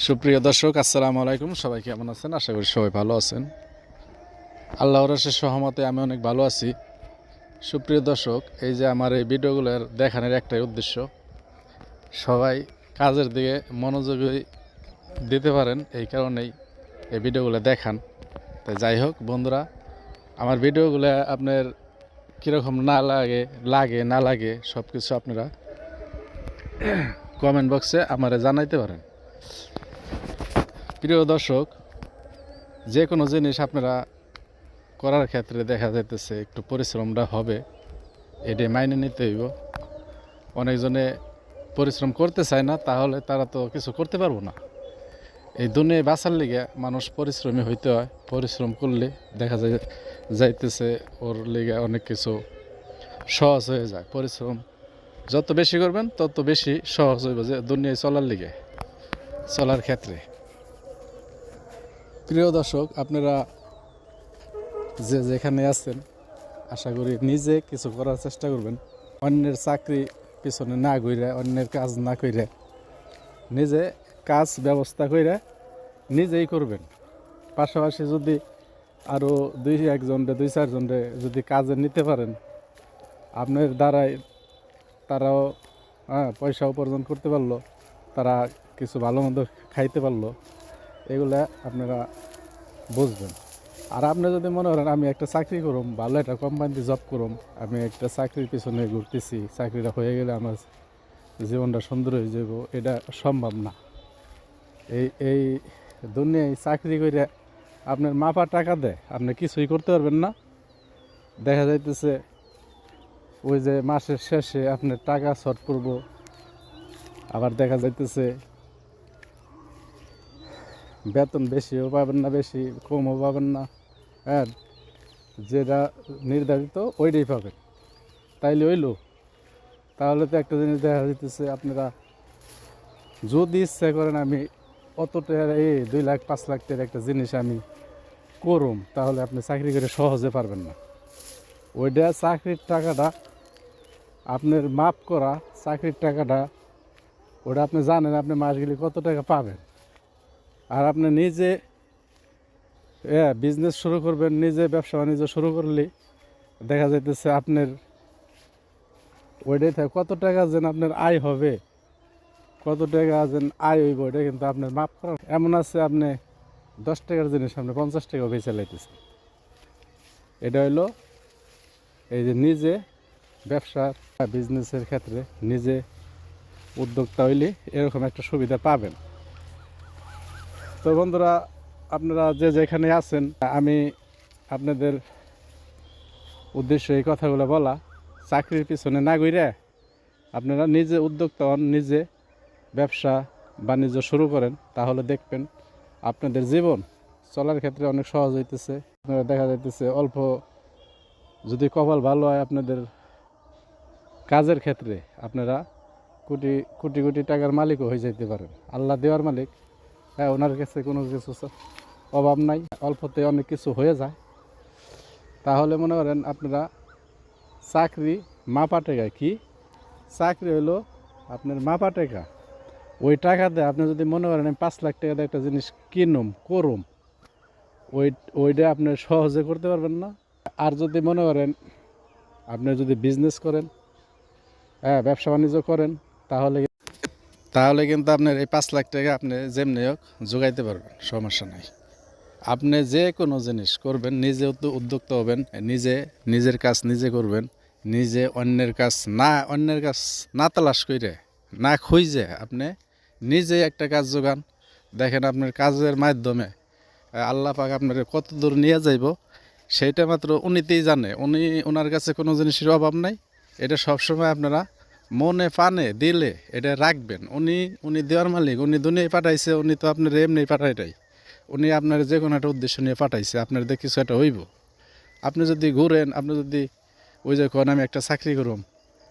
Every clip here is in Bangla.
সুপ্রিয় দর্শক, আসসালামু আলাইকুম। সবাই কেমন আছেন? আশা করি সবাই ভালো আছেন। আল্লাহর অশেষ সহমতে আমি অনেক ভালো আছি। সুপ্রিয় দর্শক, এই যে আমার এই ভিডিওগুলোর দেখানোর একটাই উদ্দেশ্য, সবাই কাজের দিকে মনোযোগী দিতে পারেন, এই কারণেই এই ভিডিওগুলো দেখান। তাই যাই হোক বন্ধুরা, আমার ভিডিওগুলো আপনার কীরকম লাগে না লাগে সব কিছু আপনারা কমেন্ট বক্সে আমারে জানাইতে পারেন। প্রিয় দর্শক, যে কোনো জিনিস আপনারা করার ক্ষেত্রে দেখা যাইতেছে একটু পরিশ্রমটা হবে, এটাই মাইনে নিতে হইব। অনেকজনে পরিশ্রম করতে চায় না, তাহলে তারা তো কিছু করতে পারবো না। এই দুনিয়ায় বাঁচার লিগে মানুষ পরিশ্রমী হইতে হয়। পরিশ্রম করলে দেখা যাইতেছে ওর লিগে অনেক কিছু সহজ হয়ে যায়। পরিশ্রম যত বেশি করবেন তত বেশি সহজ হইব যে দুনিয়ায় চলার ক্ষেত্রে। প্রিয় দর্শক, আপনারা যেখানে আছেন, আশা করি নিজে কিছু করার চেষ্টা করবেন। অন্যের চাকরি পিছনে না ঘুরে, অন্যের কাজ না করে নিজে কাজ ব্যবস্থা করে নিজেই করবেন। পাশাপাশি যদি আরও দুই চারজনরে যদি কাজে নিতে পারেন, আপনার দ্বারাই তারাও পয়সা উপার্জন করতে পারলো, তারা কিছু ভালো মন্দ খাইতে পারলো, এগুলা আপনারা বুঝবেন। আর আপনি যদি মনে করেন আমি একটা চাকরি করুম, ভালো একটা কোম্পানিতে জব করুম, আমি একটা চাকরির পিছনে ঘুরতেছি, চাকরিটা হয়ে গেলে আমার জীবনটা সুন্দর হয়ে যাব, এটা সম্ভব না। এই দুনিয়ায় চাকরি করে আপনার মাপা টাকা দেয়, আপনি কিছুই করতে পারবেন না। দেখা যাইতেছে ওই যে মাসের শেষে আপনার টাকা শর্ট করব, আবার দেখা যাইতেছে বেতন বেশিও পাবেন না, বেশি কমও পাবেন না। হ্যাঁ, যেটা নির্ধারিত ওইটাই পাবেন। তাইলে হইল, তাহলে তো একটা জিনিস দেখা যাইতেছে, আপনারা যদি ইচ্ছা করেন আমি অতটা 2 লাখ 5 লাখ টাকার একটা জিনিস আমি করুম, তাহলে আপনি চাকরি করে সহজে পারবেন না। ওইটা চাকরির টাকাটা আপনার মাপ করা, চাকরির টাকাটা ওটা আপনি জানেন আপনি মাস গেলে কত টাকা পাবেন। আর আপনি নিজে বিজনেস শুরু করবেন, নিজে ব্যবসা বাণিজ্য শুরু করলে দেখা যাইতেছে আপনার ওইটাই থাকে কত টাকা যেন আপনার আয় হবে, কত টাকা যেন আয় হইব, ওইটা কিন্তু আপনার মাপ করা। এমন আছে আপনি 10 টাকার জিনিস আপনি 50 টাকা বেঁচে লাইতেছেন। এটা হইলো এই যে নিজে ব্যবসা বিজনেসের ক্ষেত্রে নিজে উদ্যোক্তা হইলে এরকম একটা সুবিধা পাবেন। তো বন্ধুরা, আপনারা যেখানে আছেন, আমি আপনাদের উদ্দেশ্য এই কথাগুলো বলা, চাকরির পিছনে না ঘুরে আপনারা নিজে উদ্যোক্তা হন, নিজে ব্যবসা বাণিজ্য শুরু করেন, তাহলে দেখবেন আপনাদের জীবন চলার ক্ষেত্রে অনেক সহজ হইতেছে। আপনারা দেখা যাইতেছে অল্প যদি কপাল ভালো হয়, আপনাদের কাজের ক্ষেত্রে আপনারা কোটি কোটি কোটি টাকার মালিকও হয়ে যেতে পারেন। আল্লাহ দেওয়ার মালিক, হ্যাঁ, ওনার কাছে কোনো কিছু অভাব নাই, অল্পতে অনেক কিছু হয়ে যায়। তাহলে মনে করেন আপনারা চাকরি মাপা টাকা, কি চাকরি হলো আপনার মাপা টাকা, ওই টাকাতে আপনি যদি মনে করেন আমি 5 লাখ টাকা দিয়ে একটা জিনিস করুম, ওইটা আপনি সহজে করতে পারবেন না। আর যদি মনে করেন আপনি যদি বিজনেস করেন, হ্যাঁ, ব্যবসা বাণিজ্য করেন, তাহলে কিন্তু আপনার এই 5 লাখ টাকা আপনি যেমনি হোক জোগাইতে পারবেন, সমস্যা নাই। আপনি যে কোনো জিনিস করবেন, নিজে উদ্যোক্তা হবেন, নিজের কাজ নিজে করবেন, নিজে অন্যের কাজ না তালাশ করে, না খুঁজে আপনি নিজে একটা কাজ জোগান। দেখেন আপনার কাজের মাধ্যমে আল্লাহ পাক আপনার কত দূর নিয়ে যাইব সেইটা মাত্র উনিতেই জানে। ওনার কাছে কোনো জিনিসের অভাব নাই। এটা সবসময় আপনারা মনে পানে দিলে এটা রাখবেন। উনি দেওয়ার মালিক, উনি দুনিয়ায় পাঠাইছে, উনি তো আপনার এমনি পাঠাইটাই, উনি আপনার যে কোনো একটা উদ্দেশ্য নিয়ে পাঠাইছে, আপনার দেখে কিছু একটা হইব। আপনি যদি ঘুরেন, আপনি যদি ওই যে কোন আমি একটা চাকরি করুম,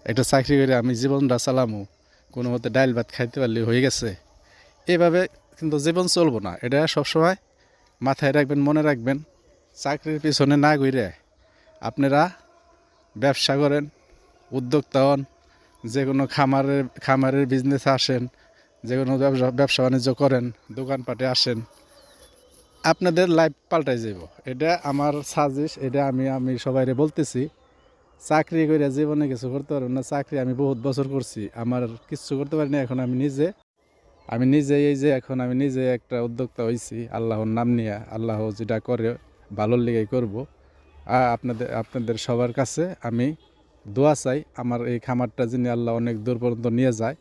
একটা চাকরি করে আমি জীবনটা চালামো, কোনো মতে ডাইল ভাত খাইতে পারলে হয়ে গেছে, এভাবে কিন্তু জীবন চলবো না। এটা সবসময় মাথায় রাখবেন, মনে রাখবেন। চাকরির পিছনে না ঘুরে আপনারা ব্যবসা করেন, উদ্যোক্তা হন, যে কোনো খামারের বিজনেসে আসেন, যে কোনো ব্যবসা বাণিজ্য করেন, দোকানপাটে আসেন, আপনাদের লাইফ পাল্টাই যাব। এটা আমার সাজেস্ট, এটা আমি সবাইরে বলতেছি। চাকরি করে জীবনে কিছু করতে পারবেন না। চাকরি আমি বহুত বছর করছি, আমার কিচ্ছু করতে পারি না। এখন আমি নিজে এই যে এখন আমি নিজে একটা উদ্যোক্তা হয়েছি আল্লাহর নাম নিয়ে। আল্লাহ যেটা করে ভালোর লিগেই করব। আপনাদের সবার কাছে আমি দোয়া চাই, আমার এই খামারটা যিনি আল্লাহ অনেক দূর পর্যন্ত নিয়ে যায়।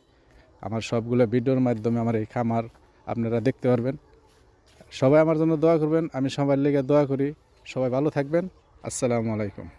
আমার সবগুলো ভিডিওর মাধ্যমে আমার এই খামার আপনারা দেখতে পারবেন। সবাই আমার জন্য দোয়া করবেন, আমি সবার লিগে দোয়া করি। সবাই ভালো থাকবেন। আসসালামু আলাইকুম।